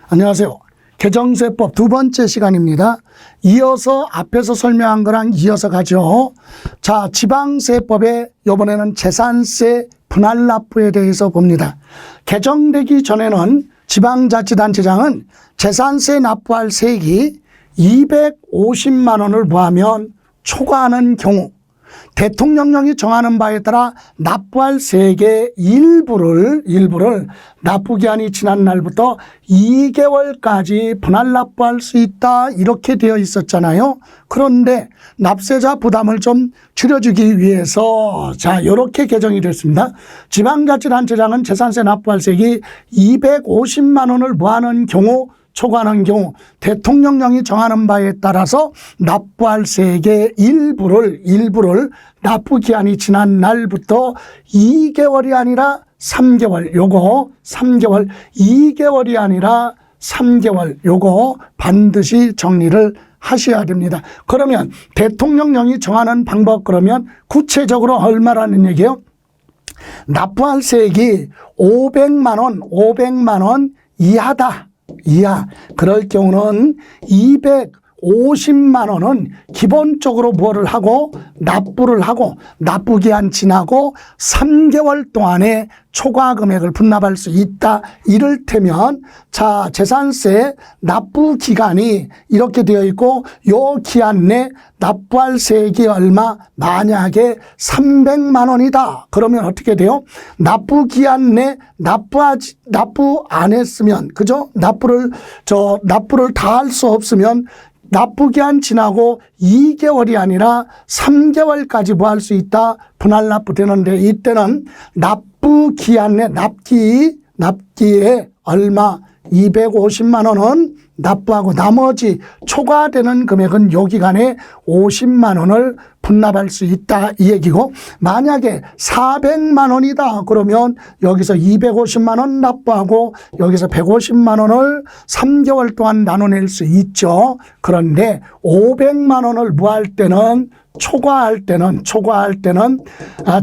안녕하세요. 개정세법 두 번째 시간입니다. 이어서 앞에서 설명한 거랑 이어서 가죠. 자, 지방세법에 이번에는 재산세 분할 납부에 대해서 봅니다. 개정되기 전에는 지방자치단체장은 재산세 납부할 세액이 250만 원을 부하면 초과하는 경우 대통령령이 정하는 바에 따라 납부할 세액의 일부를 납부기한이 지난 날부터 2개월까지 분할 납부할 수 있다, 이렇게 되어 있었잖아요. 그런데 납세자 부담을 좀 줄여주기 위해서 자, 이렇게 개정이 됐습니다. 지방자치단체장은 재산세 납부할 세액이 250만 원을 부하는 경우, 초과하는 경우 대통령령이 정하는 바에 따라서 납부할 세액의 일부를 납부기한이 지난 날부터 2개월이 아니라 3개월, 요거 3개월, 2개월이 아니라 3개월, 요거 반드시 정리를 하셔야 됩니다. 그러면 대통령령이 정하는 방법, 그러면 구체적으로 얼마라는 얘기예요? 납부할 세액이 500만 원 이하다. 그럴 경우는 250만 원은 기본적으로 뭐를 하고 납부를 하고 납부기한 지나고 3개월 동안에 초과 금액을 분납할 수 있다. 이를테면 자, 재산세 납부 기간이 이렇게 되어 있고 요 기한 내 납부할 세액이 얼마? 만약에 300만 원이다. 그러면 어떻게 돼요? 납부 기한 내 납부 안 했으면, 그죠? 납부를 다 할 수 없으면 납부기한 지나고 2개월이 아니라 3개월까지 뭐 할 수 있다? 분할 납부되는데 이때는 납부기한 내 납기에 얼마? 250만 원은 납부하고 나머지 초과되는 금액은 요 기간에 50만 원을 분납할 수 있다, 이 얘기고, 만약에 400만 원이다 그러면 여기서 250만 원 납부하고 여기서 150만 원을 3개월 동안 나눠낼 수 있죠. 그런데 500만 원을 무할 때는 초과할 때는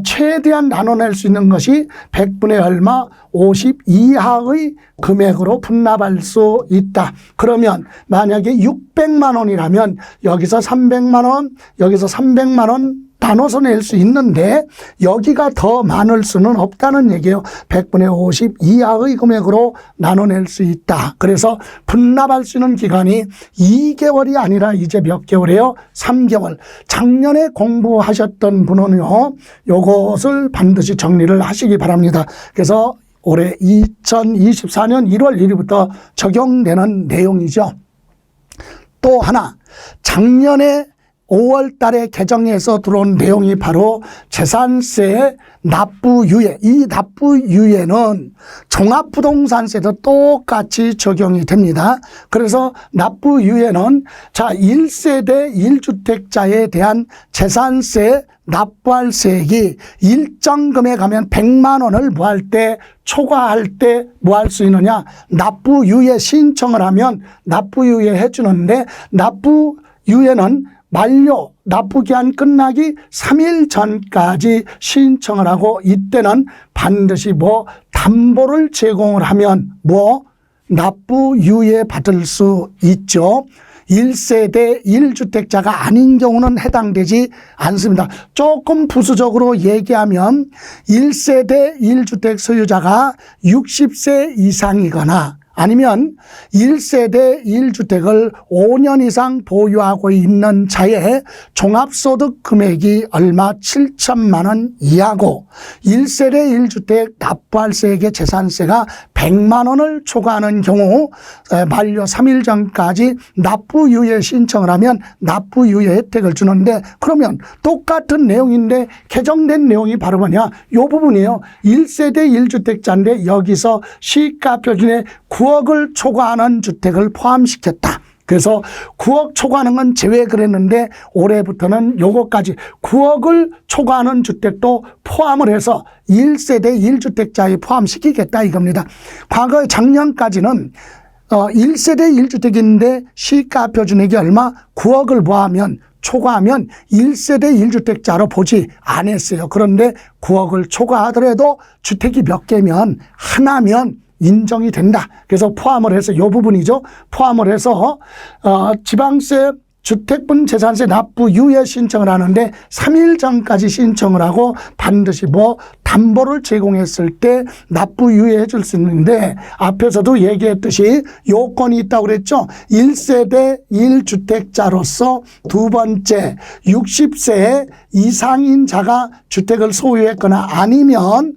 최대한 나눠낼 수 있는 것이 100분의 얼마? 50 이하의 금액으로 분납할 수 있다. 그러면 만약에 600만 원이라면 여기서 300만 원, 여기서 300만 원 나눠서 낼 수 있는데 여기가 더 많을 수는 없다는 얘기예요. 100분의 50 이하의 금액으로 나눠낼 수 있다. 그래서 분납할 수 있는 기간이 2개월이 아니라 이제 몇 개월이에요? 3개월. 작년에 공부하셨던 분은요, 요것을 반드시 정리를 하시기 바랍니다. 그래서 올해 2024년 1월 1일부터 적용되는 내용이죠. 또 하나, 작년에 5월 달에 개정해서 들어온 내용이 바로 재산세 납부유예. 이 납부유예는 종합부동산세도 똑같이 적용이 됩니다. 그래서 납부유예는 자, 1세대 1주택자에 대한 재산세 납부할 세액이 일정 금액 하면 100만 원을 무할 때, 초과할 때 뭐 할 수 있느냐? 납부유예 신청을 하면 납부유예 해주는데, 납부유예는 만료, 납부기한 끝나기 3일 전까지 신청을 하고, 이때는 반드시 담보를 제공을 하면 납부유예 받을 수 있죠. 1세대 1주택자가 아닌 경우는 해당되지 않습니다. 조금 부수적으로 얘기하면 1세대 1주택 소유자가 60세 이상이거나 아니면 1세대 1주택을 5년 이상 보유하고 있는 자의 종합소득 금액이 얼마? 7천만 원 이하고 1세대 1주택 납부할 세액의 재산세가 100만 원을 초과하는 경우 만료 3일 전까지 납부유예 신청을 하면 납부유예 혜택을 주는데, 그러면 똑같은 내용인데 개정된 내용이 바로 뭐냐? 이 부분이에요. 1세대 1주택자인데 여기서 시가표준에 9억을 초과하는 주택을 포함시켰다. 그래서 9억 초과하는 건 제외 그랬는데 올해부터는 요거까지 9억을 초과하는 주택도 포함을 해서 1세대 1주택자에 포함시키겠다 이겁니다. 과거 작년까지는 1세대 1주택인데 시가표준액이 얼마? 9억을 초과하면 1세대 1주택자로 보지 않았어요. 그런데 9억을 초과하더라도 주택이 몇 개면 하나면 인정이 된다. 그래서 포함을 해서 이 부분이죠. 포함을 해서 지방세 주택분 재산세 납부 유예 신청을 하는데 3일 전까지 신청을 하고 반드시 담보를 제공했을 때 납부 유예해 줄 수 있는데 앞에서도 얘기했듯이 요건이 있다고 그랬죠. 1세대 1주택자로서 두 번째 60세 이상인 자가 주택을 소유했거나 아니면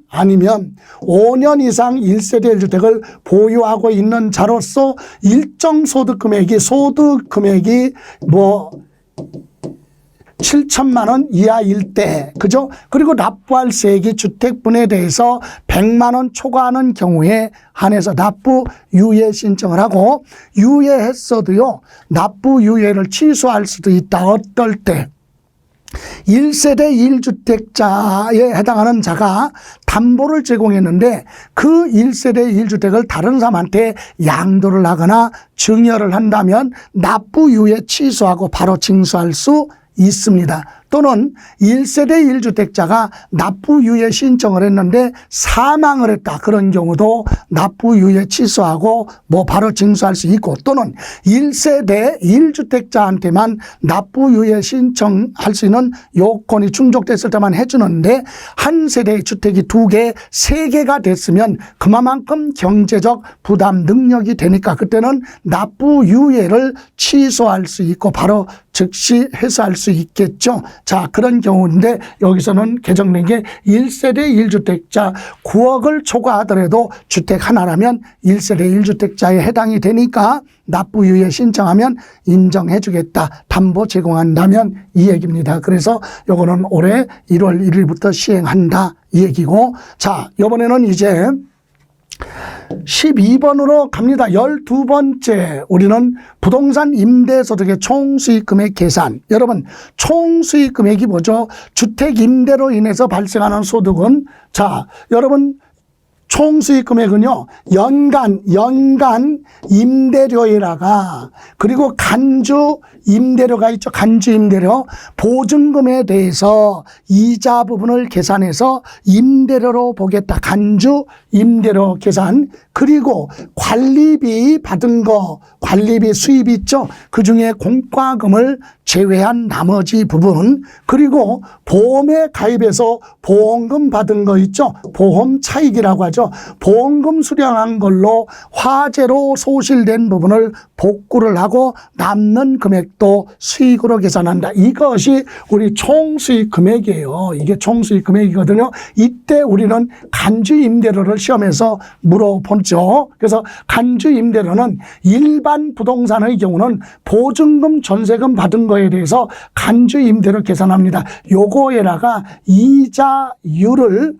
5년 이상 1세대 1주택을 보유하고 있는 자로서 일정 소득 금액이 7천만 원 이하일 때, 그죠? 그리고 납부할 세액이 주택분에 대해서 100만 원 초과하는 경우에 한해서 납부 유예 신청을 하고, 유예했어도요, 납부 유예를 취소할 수도 있다. 어떨 때? 1세대 1주택자에 해당하는 자가 담보를 제공했는데 그 1세대 1주택을 다른 사람한테 양도를 하거나 증여를 한다면 납부 유예 취소하고 바로 징수할 수 있습니다. 또는 1세대 1주택자가 납부유예 신청을 했는데 사망을 했다. 그런 경우도 납부유예 취소하고 바로 징수할 수 있고, 또는 1세대 1주택자한테만 납부유예 신청할 수 있는 요건이 충족됐을 때만 해주는데 한 세대의 주택이 2개, 3개가 됐으면 그만큼 경제적 부담 능력이 되니까 그때는 납부유예를 취소할 수 있고 바로 즉시 회수할 수 있겠죠. 자, 그런 경우인데 여기서는 개정된 게 1세대 1주택자 9억을 초과하더라도 주택 하나라면 1세대 1주택자에 해당이 되니까 납부유예 신청하면 인정해 주겠다. 담보 제공한다면 이 얘기입니다. 그래서 요거는 올해 1월 1일부터 시행한다 이 얘기고, 자, 이번에는 이제 12번으로 갑니다. 12번째 우리는 부동산 임대소득의 총수익금액 계산. 여러분, 총수익 금액이 뭐죠? 주택 임대로 인해서 발생하는 소득은, 자, 여러분, 총수익 금액은요, 연간 임대료에다가, 그리고 간주 임대료가 있죠. 간주 임대료, 보증금에 대해서 이자 부분을 계산해서 임대료로 보겠다. 간주 임대료 계산. 그리고 관리비 받은 거, 관리비 수입 있죠. 그 중에 공과금을 제외한 나머지 부분, 그리고 보험에 가입해서 보험금 받은 거 있죠. 보험 차익이라고 하죠. 보험금 수령한 걸로 화재로 소실된 부분을 복구를 하고 남는 금액도 수익으로 계산한다. 이것이 우리 총수익 금액이에요. 이게 총수익 금액이거든요. 이때 우리는 간주 임대료를 시험에서 물어보죠. 그래서 간주 임대료는 일반 부동산의 경우는 보증금, 전세금 받은 거에 대해서 간주 임대료 계산합니다. 요거에다가 이자율을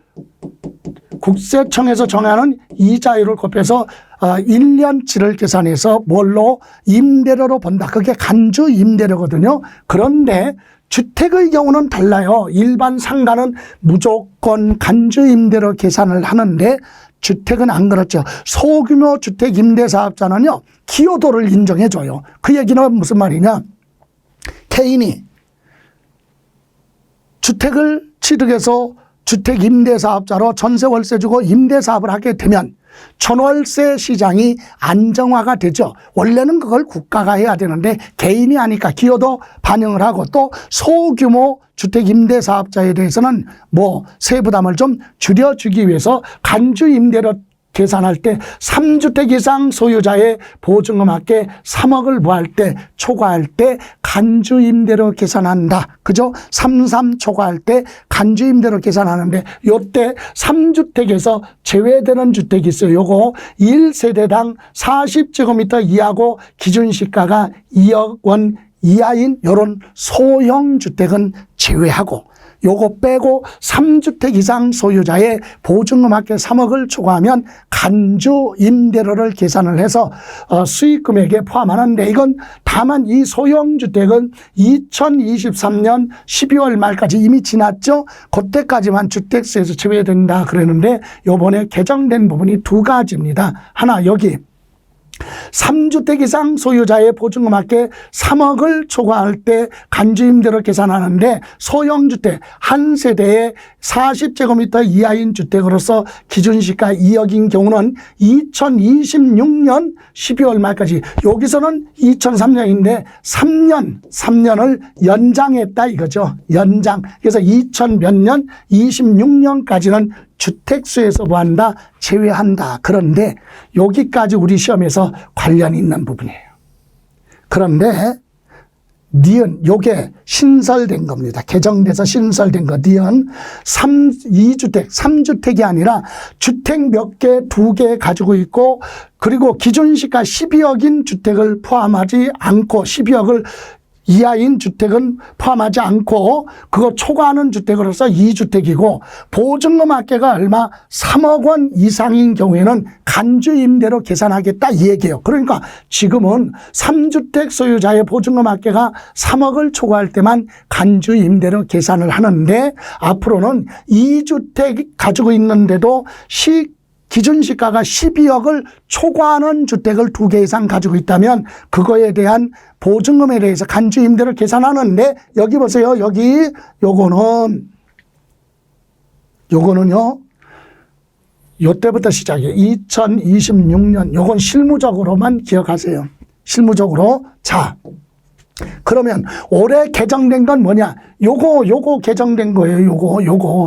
국세청에서 정하는 이자율을 곱해서 1년치를 계산해서 뭘로? 임대료로 본다. 그게 간주 임대료거든요. 그런데 주택의 경우는 달라요. 일반 상가는 무조건 간주 임대료 계산을 하는데 주택은 안 그렇죠. 소규모 주택 임대사업자는요, 기여도를 인정해 줘요. 그 얘기는 무슨 말이냐? 개인이 주택을 취득해서 주택 임대사업자로 전세 월세 주고 임대사업을 하게 되면 전월세 시장이 안정화가 되죠. 원래는 그걸 국가가 해야 되는데 개인이 하니까 기여도 반영을 하고, 또 소규모 주택 임대사업자에 대해서는 세부담을 좀 줄여주기 위해서 간주 임대료 계산할 때 3주택 이상 소유자의 보증금 합계 3억을 초과할 때 간주 임대료 계산한다. 그죠? 33 초과할 때 간주 임대료 계산하는데 요때 3주택에서 제외되는 주택이 있어요. 요거 1세대당 40제곱미터 이하고 기준시가가 2억 원 이하인 요런 소형 주택은 제외하고, 요거 빼고 3주택 이상 소유자의 보증금 합계 3억을 초과하면 간주 임대료를 계산을 해서 수익 금액에 포함하는데, 이건 다만 이 소형 주택은 2023년 12월 말까지 이미 지났죠. 그때까지만 주택세에서 제외된다 그랬는데 요번에 개정된 부분이 2가지입니다. 하나, 여기 3주택 이상 소유자의 보증금액 3억을 초과할 때 간주임대로 계산하는데 소형주택 한 세대에 40제곱미터 이하인 주택으로서 기준시가 2억인 경우는 2026년 12월 말까지, 여기서는 2003년인데 3년을 연장했다 이거죠. 연장. 그래서 2000몇 년 26년까지는 주택수에서 뭐한다? 제외한다. 그런데 여기까지 우리 시험에서 관련이 있는 부분이에요. 그런데 니은 요게 신설된 겁니다. 개정돼서 신설된 거. 니은 2주택, 3주택이 아니라 주택 몇 개, 2개 가지고 있고, 그리고 기준시가 12억인 주택을 포함하지 않고 12억을 이하인 주택은 포함하지 않고 그거 초과하는 주택으로서 2주택이고 보증금 합계가 얼마 3억 원 이상인 경우에는 간주임대로 계산하겠다 이 얘기예요. 그러니까 지금은 3주택 소유자의 보증금 합계가 3억을 초과할 때만 간주임대로 계산을 하는데 앞으로는 2주택 가지고 있는데도 기준시가가 12억을 초과하는 주택을 2개 이상 가지고 있다면 그거에 대한 보증금에 대해서 간주임대를 계산하는데 여기 보세요. 여기 요거는요. 요때부터 시작이에요. 2026년 요건 실무적으로만 기억하세요. 실무적으로. 자, 그러면 올해 개정된 건 뭐냐? 요거 개정된 거예요. 요거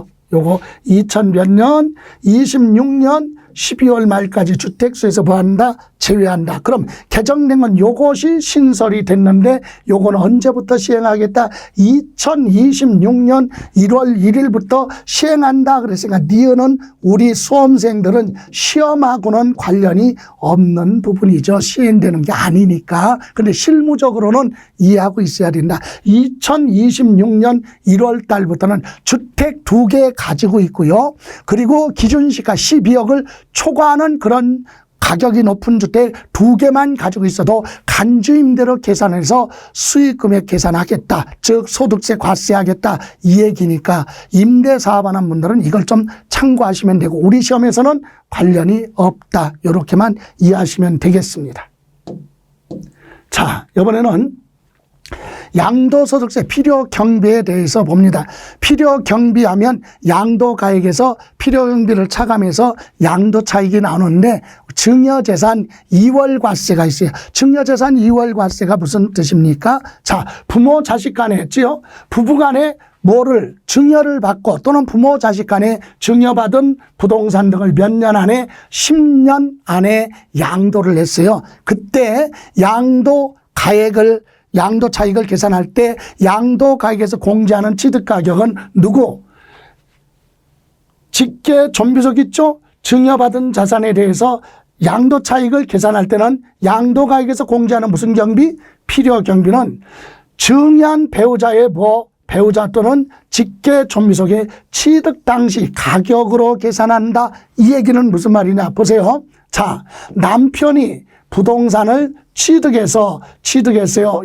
2000몇 년 26년 12월 말까지 주택수에서 뭐한다? 제외한다. 그럼 개정된 건 요것이 신설이 됐는데 요거는 언제부터 시행하겠다? 2026년 1월 1일부터 시행한다. 그랬으니까 니은은 우리 수험생들은 시험하고는 관련이 없는 부분이죠. 시행되는 게 아니니까. 근데 실무적으로는 이해하고 있어야 된다. 2026년 1월 달부터는 주택 2개 가지고 있고요. 그리고 기준시가 12억을 초과하는 그런 가격이 높은 주택 2개만 가지고 있어도 간주임대로 계산해서 수익금액 계산하겠다. 즉 소득세 과세하겠다. 이 얘기니까 임대사업하는 분들은 이걸 좀 참고하시면 되고 우리 시험에서는 관련이 없다. 이렇게만 이해하시면 되겠습니다. 자, 이번에는 양도소득세 필요경비에 대해서 봅니다. 필요경비하면 양도가액에서 필요경비를 차감해서 양도차익이 나오는데 증여재산 이월과세가 있어요. 증여재산 이월과세가 무슨 뜻입니까? 자, 부모 자식 간에 했지요. 부부 간에 뭐를 증여를 받고 또는 부모 자식 간에 증여받은 부동산 등을 몇 년 안에 10년 안에 양도를 했어요. 그때 양도차익을 계산할 때 양도가액에서 공제하는 취득가격은 누구? 직계 존비속 있죠? 증여받은 자산에 대해서 양도차익을 계산할 때는 양도가액에서 공제하는 무슨 경비? 필요경비는 증여한 배우자의 배우자 또는 직계 존비속의 취득 당시 가격으로 계산한다. 이 얘기는 무슨 말이냐? 보세요. 자, 남편이 부동산을 취득했어요.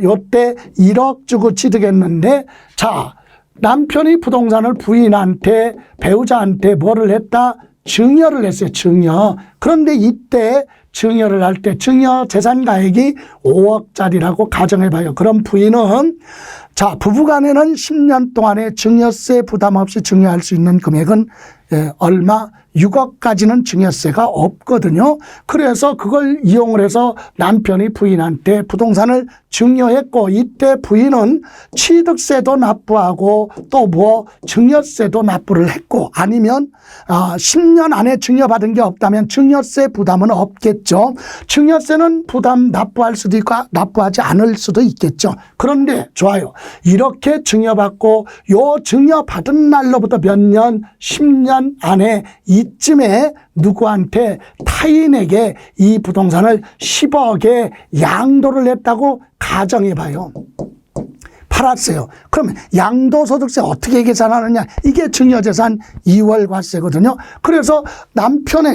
요때 1억 주고 취득했는데, 자, 남편이 부동산을 부인한테, 배우자한테 뭐를 했다? 증여를 했어요. 증여. 그런데 이때 증여를 할 때 증여 재산 가액이 5억짜리라고 가정해봐요. 그럼 부인은 자, 부부간에는 10년 동안에 증여세 부담 없이 증여할 수 있는 금액은 얼마? 6억까지는 증여세가 없거든요. 그래서 그걸 이용을 해서 남편이 부인한테 부동산을 증여했고 이때 부인은 취득세도 납부하고 또 증여세도 납부를 했고 아니면 10년 안에 증여받은 게 없다면 증여세 부담은 없겠죠. 증여세는 부담 납부할 수도 있고 납부하지 않을 수도 있겠죠. 그런데 좋아요. 이렇게 증여받고 요 증여받은 날로부터 몇 년, 10년 안에 이쯤에 누구한테 타인에게 이 부동산을 10억에 양도를 했다고 가정해봐요. 팔았어요. 그러면 양도소득세 어떻게 계산하느냐? 이게 증여재산 이월과세거든요. 그래서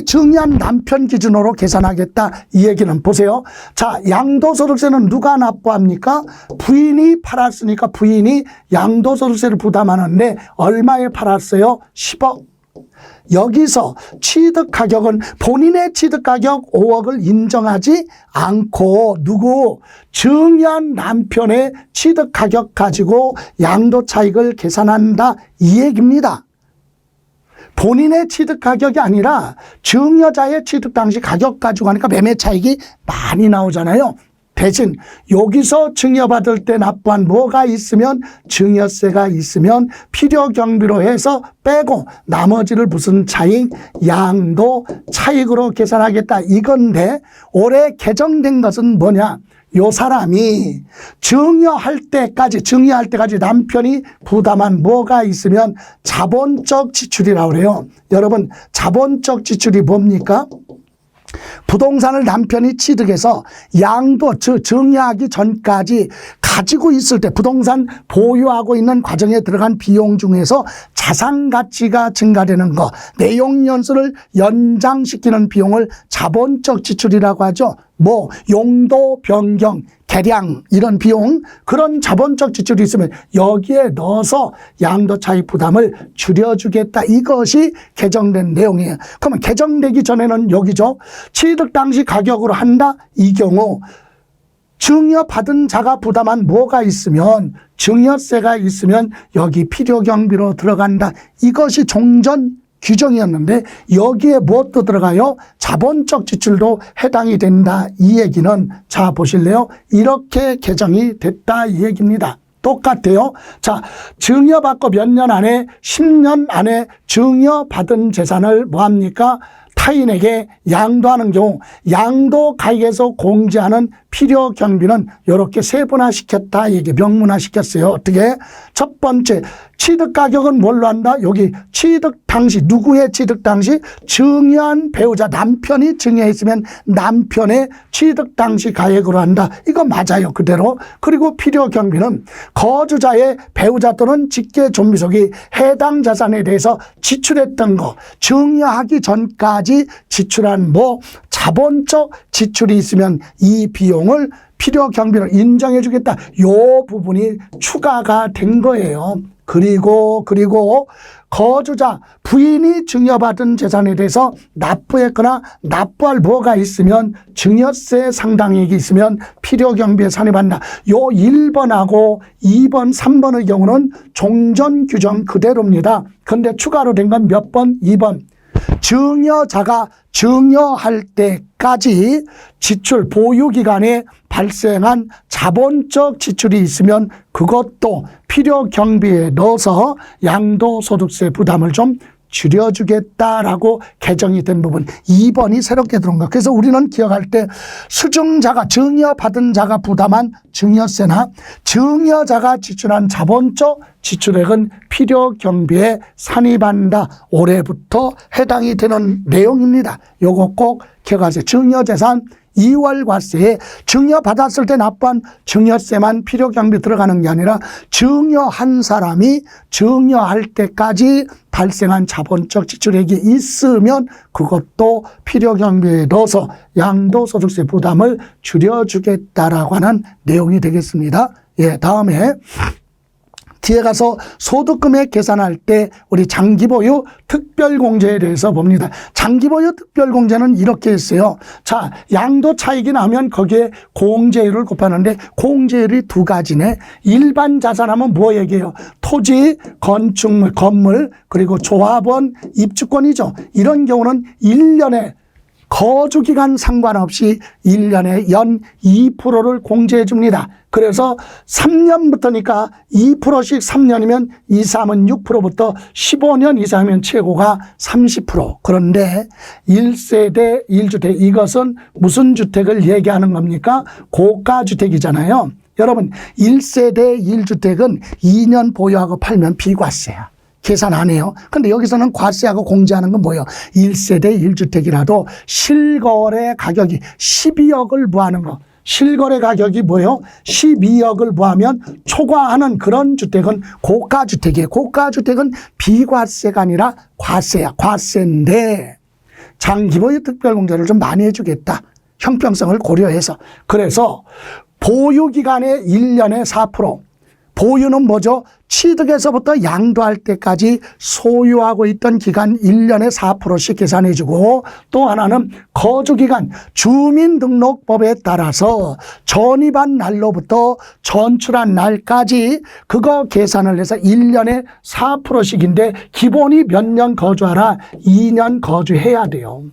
증여한 남편 기준으로 계산하겠다. 이 얘기는 보세요. 자, 양도소득세는 누가 납부합니까? 부인이 팔았으니까 부인이 양도소득세를 부담하는데 얼마에 팔았어요? 10억. 여기서 취득가격은 본인의 취득가격 5억을 인정하지 않고 누구? 증여한 남편의 취득가격 가지고 양도 차익을 계산한다 이 얘기입니다. 본인의 취득가격이 아니라 증여자의 취득 당시 가격 가지고 하니까 매매 차익이 많이 나오잖아요. 대신 여기서 증여받을 때 납부한 뭐가 있으면 증여세가 있으면 필요경비로 해서 빼고 나머지를 무슨 차익? 양도 차익으로 계산하겠다 이건데 올해 개정된 것은 뭐냐? 요 사람이 증여할 때까지 남편이 부담한 뭐가 있으면 자본적 지출이라고 그래요. 여러분 자본적 지출이 뭡니까? 부동산을 남편이 취득해서 양도 증여하기 전까지 가지고 있을 때 부동산 보유하고 있는 과정에 들어간 비용 중에서 자산 가치가 증가되는 거, 내용 연수를 연장시키는 비용을 자본적 지출이라고 하죠. 뭐 용도 변경, 개량 이런 비용 그런 자본적 지출이 있으면 여기에 넣어서 양도 차익 부담을 줄여주겠다. 이것이 개정된 내용이에요. 그러면 개정되기 전에는 여기죠. 취득 당시 가격으로 한다. 이 경우 증여받은 자가 부담한 뭐가 있으면 증여세가 있으면 여기 필요경비로 들어간다. 이것이 종전 규정이었는데 여기에 무엇도 들어가요? 자본적 지출도 해당이 된다. 이 얘기는 자 보실래요? 이렇게 개정이 됐다 이 얘기입니다. 똑같아요. 자, 증여받고 몇 년 안에 10년 안에 증여받은 재산을 뭐합니까? 타인에게 양도하는 경우 양도가액에서 공제하는 필요경비는 이렇게 세분화시켰다. 이게 명문화시켰어요. 어떻게? 첫 번째 취득가격은 뭘로 한다? 여기 취득 당시 누구의 취득 당시? 증여한 배우자 남편이 증여했으면 남편의 취득 당시 가액으로 한다. 이거 맞아요. 그대로. 그리고 필요경비는 거주자의 배우자 또는 직계존비속이 해당 자산에 대해서 지출했던 거 증여하기 전까지 지출한 뭐 자본적 지출이 있으면 이 비용을 필요경비로 인정해 주겠다. 요 부분이 추가가 된 거예요. 그리고 거주자 부인이 증여받은 재산에 대해서 납부했거나 납부할 뭐가 있으면 증여세 상당액이 있으면 필요경비에 산입한다. 요 1번하고 2번, 3번의 경우는 종전 규정 그대로입니다. 그런데 추가로 된 건 몇 번? 2번. 증여자가 증여할 때까지 지출 보유기간에 발생한 자본적 지출이 있으면 그것도 필요경비에 넣어서 양도소득세 부담을 좀 줄여주겠다라고 개정이 된 부분 2번이 새롭게 들어온 거. 그래서 우리는 기억할 때 수증자가 증여받은 자가 부담한 증여세나 증여자가 지출한 자본적 지출액은 필요경비에 산입한다. 올해부터 해당이 되는 내용입니다. 요거 꼭 기억하세요. 증여재산 2월 과세에 증여받았을 때 납부한 증여세만 필요경비 들어가는 게 아니라 증여한 사람이 증여할 때까지 발생한 자본적 지출액이 있으면 그것도 필요경비에 넣어서 양도소득세 부담을 줄여주겠다라고 하는 내용이 되겠습니다. 예, 다음에 뒤에 가서 소득금액 계산할 때 우리 장기보유 특별공제에 대해서 봅니다. 장기보유 특별공제는 이렇게 했어요. 자, 양도 차익이 나면 거기에 공제율을 곱하는데 공제율이 두 가지네. 일반 자산하면 뭐 얘기해요? 토지, 건축물, 건물, 그리고 조합원, 입주권이죠. 이런 경우는 1년에 거주기간 상관없이 1년에 연 2%를 공제해 줍니다. 그래서 3년부터니까 2%씩 3년이면 2, 3은 6%부터 15년 이상이면 최고가 30%. 그런데 1세대 1주택 이것은 무슨 주택을 얘기하는 겁니까? 고가주택이잖아요. 여러분 1세대 1주택은 2년 보유하고 팔면 비과세야. 계산 안 해요. 근데 여기서는 과세하고 공제하는 건 뭐예요? 1세대 1주택이라도 실거래 가격이 12억을 부하는 거. 실거래 가격이 뭐예요? 12억을 부하면 초과하는 그런 주택은 고가주택이에요. 고가주택은 비과세가 아니라 과세야. 과세인데 장기보유 특별공제를 좀 많이 해주겠다. 형평성을 고려해서. 그래서 보유기간에 1년에 4%. 보유는 뭐죠? 취득에서부터 양도할 때까지 소유하고 있던 기간 1년에 4%씩 계산해주고, 또 하나는 거주기간, 주민등록법에 따라서 전입한 날로부터 전출한 날까지 그거 계산을 해서 1년에 4%씩인데 기본이 몇 년 거주하라? 2년 거주해야 돼요.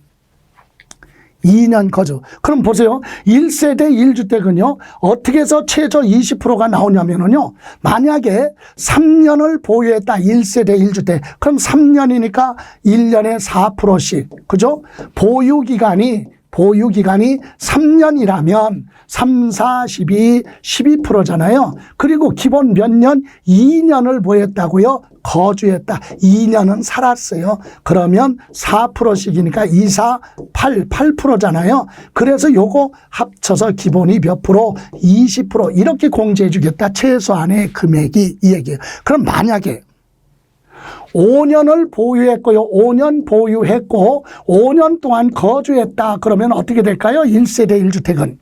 2년 거주. 그럼 보세요. 1세대 1주택은요, 어떻게 해서 최저 20%가 나오냐면요, 만약에 3년을 보유했다. 1세대 1주택. 그럼 3년이니까 1년에 4%씩. 그죠? 보유기간이 3년이라면 3, 4, 12, 12%잖아요. 그리고 기본 몇 년? 2년을 보였다고요? 거주했다. 2년은 살았어요. 그러면 4%씩이니까 2, 4, 8%잖아요. 그래서 요거 합쳐서 기본이 몇 프로? 20% 이렇게 공제해 주겠다. 최소한의 금액이 이 얘기예요. 그럼 만약에 5년을 보유했고요. 5년 보유했고 5년 동안 거주했다. 그러면 어떻게 될까요? 1세대 1주택은.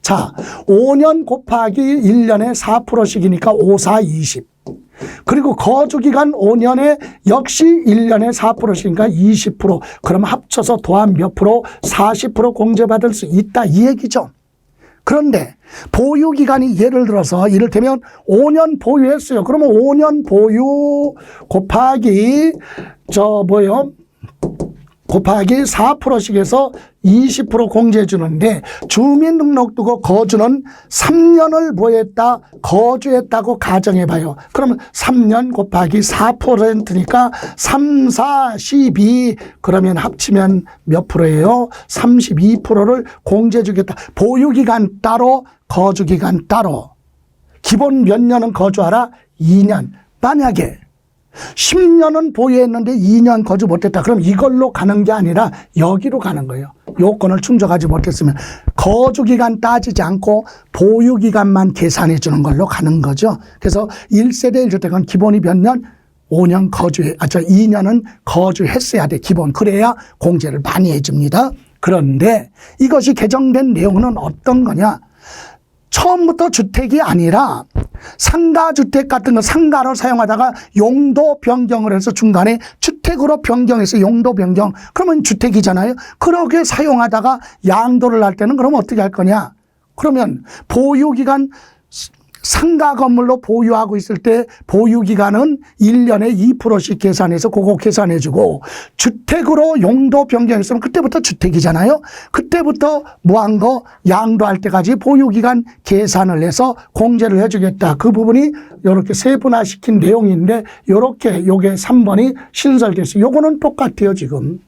자, 5년 곱하기 1년에 4%씩이니까 5, 4, 20. 그리고 거주기간 5년에 역시 1년에 4%씩이니까 20%. 그럼 합쳐서 더한 몇 프로? 40% 공제받을 수 있다. 이 얘기죠. 그런데 보유기간이 예를 들어서 이를테면 5년 보유했어요. 그러면 5년 보유 곱하기 곱하기 4%씩 해서 20% 공제해 주는데, 주민등록 두고 거주는 3년을 보유했다, 거주했다고 가정해 봐요. 그러면 3년 곱하기 4%니까 3, 4, 12 그러면 합치면 몇 프로예요? 32%를 공제해 주겠다. 보유기간 따로, 거주기간 따로. 기본 몇 년은 거주하라? 2년. 만약에 10년은 보유했는데 2년 거주 못했다. 그럼 이걸로 가는 게 아니라 여기로 가는 거예요. 요건을 충족하지 못했으면 거주기간 따지지 않고 보유기간만 계산해 주는 걸로 가는 거죠. 그래서 1세대 1주택은 기본이 몇 년? 5년 2년은 거주했어야 돼. 기본. 그래야 공제를 많이 해줍니다. 그런데 이것이 개정된 내용은 어떤 거냐? 처음부터 주택이 아니라 상가주택 같은 거 상가로 사용하다가 용도 변경을 해서 중간에 주택으로 변경해서 용도 변경. 그러면 주택이잖아요. 그렇게 사용하다가 양도를 할 때는 그럼 어떻게 할 거냐? 그러면 보유기간 상가 건물로 보유하고 있을 때 보유기간은 1년에 2%씩 계산해서 그거 계산해 주고, 주택으로 용도 변경했으면 그때부터 주택이잖아요. 그때부터 무한 거 양도할 때까지 보유기간 계산을 해서 공제를 해 주겠다. 그 부분이 이렇게 세분화시킨 내용인데, 이렇게 요게 3번이 신설됐어요. 요거는 똑같아요, 지금.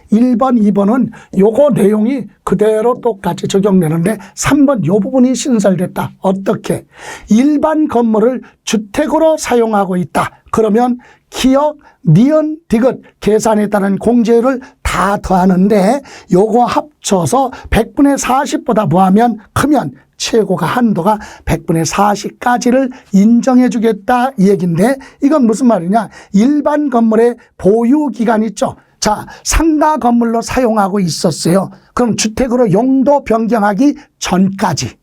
1번, 2번은 요거 내용이 그대로 똑같이 적용되는데 3번 요 부분이 신설됐다. 어떻게? 일반 건물을 주택으로 사용하고 있다. 그러면 기역, 니은, 디귿 계산에 따른 공제를 다 더하는데 요거 합쳐서 100분의 40보다 뭐하면 크면 최고가 한도가 100분의 40까지를 인정해 주겠다 이 얘기인데, 이건 무슨 말이냐? 일반 건물의 보유기간 있죠. 자, 상가 건물로 사용하고 있었어요. 그럼 주택으로 용도 변경하기 전까지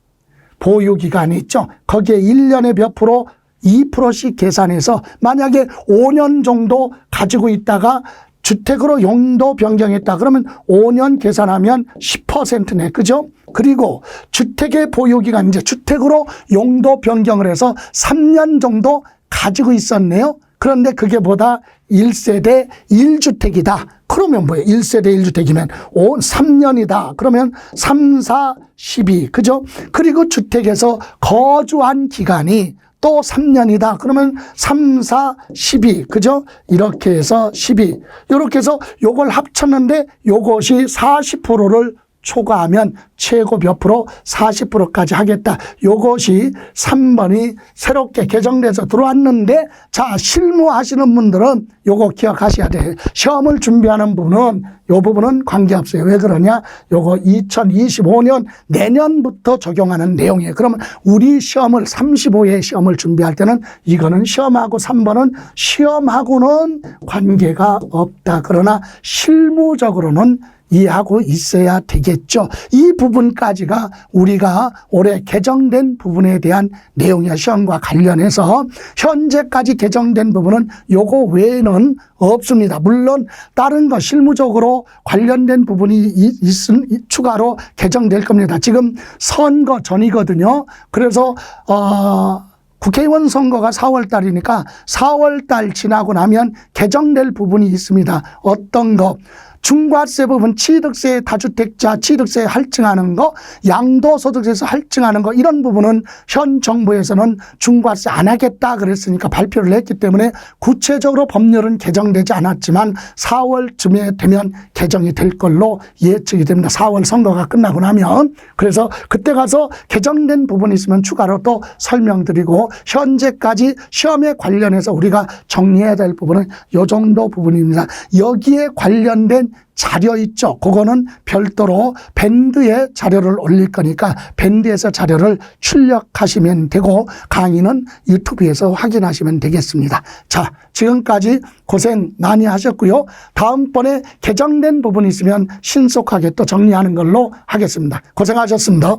보유기간이 있죠. 거기에 1년에 몇 프로? 2%씩 계산해서 만약에 5년 정도 가지고 있다가 주택으로 용도 변경했다. 그러면 5년 계산하면 10%네. 그죠? 그리고 주택의 보유기간, 이제 주택으로 용도 변경을 해서 3년 정도 가지고 있었네요. 그런데 그게 보다 1세대 1주택이다. 그러면 뭐예요? 1세대 1주택이면 3년이다. 그러면 3, 4, 12. 그죠? 그리고 주택에서 거주한 기간이 또 3년이다. 그러면 3, 4, 12. 그죠? 이렇게 해서 12. 이렇게 해서 요걸 합쳤는데 요것이 40%를 초과하면 최고 몇 프로? 40%까지 하겠다. 요것이 3번이 새롭게 개정돼서 들어왔는데, 자, 실무하시는 분들은 요거 기억하셔야 돼요. 시험을 준비하는 분은 요 부분은 관계없어요. 왜 그러냐? 요거 2025년 내년부터 적용하는 내용이에요. 그러면 우리 시험을 35회 시험을 준비할 때는 이거는 시험하고 3번은 시험하고는 관계가 없다. 그러나 실무적으로는 이해하고 있어야 되겠죠. 이 부분까지가 우리가 올해 개정된 부분에 대한 내용이야. 시험과 관련해서 현재까지 개정된 부분은 요거 외에는 없습니다. 물론 다른 거 실무적으로 관련된 부분이 추가로 개정될 겁니다. 지금 선거 전이거든요. 그래서 국회의원 선거가 4월 달이니까 4월 달 지나고 나면 개정될 부분이 있습니다. 어떤 거? 중과세 부분, 취득세 다주택자 취득세 할증하는 거, 양도소득세에서 할증하는 거, 이런 부분은 현 정부에서는 중과세 안 하겠다 그랬으니까 발표를 했기 때문에 구체적으로 법률은 개정되지 않았지만 4월쯤에 되면 개정이 될 걸로 예측이 됩니다. 4월 선거가 끝나고 나면. 그래서 그때 가서 개정된 부분이 있으면 추가로 또 설명드리고, 현재까지 시험에 관련해서 우리가 정리해야 될 부분은 이 정도 부분입니다. 여기에 관련된 자료 있죠. 그거는 별도로 밴드에 자료를 올릴 거니까 밴드에서 자료를 출력하시면 되고, 강의는 유튜브에서 확인하시면 되겠습니다. 자, 지금까지 고생 많이 하셨고요. 다음번에 개정된 부분이 있으면 신속하게 또 정리하는 걸로 하겠습니다. 고생하셨습니다.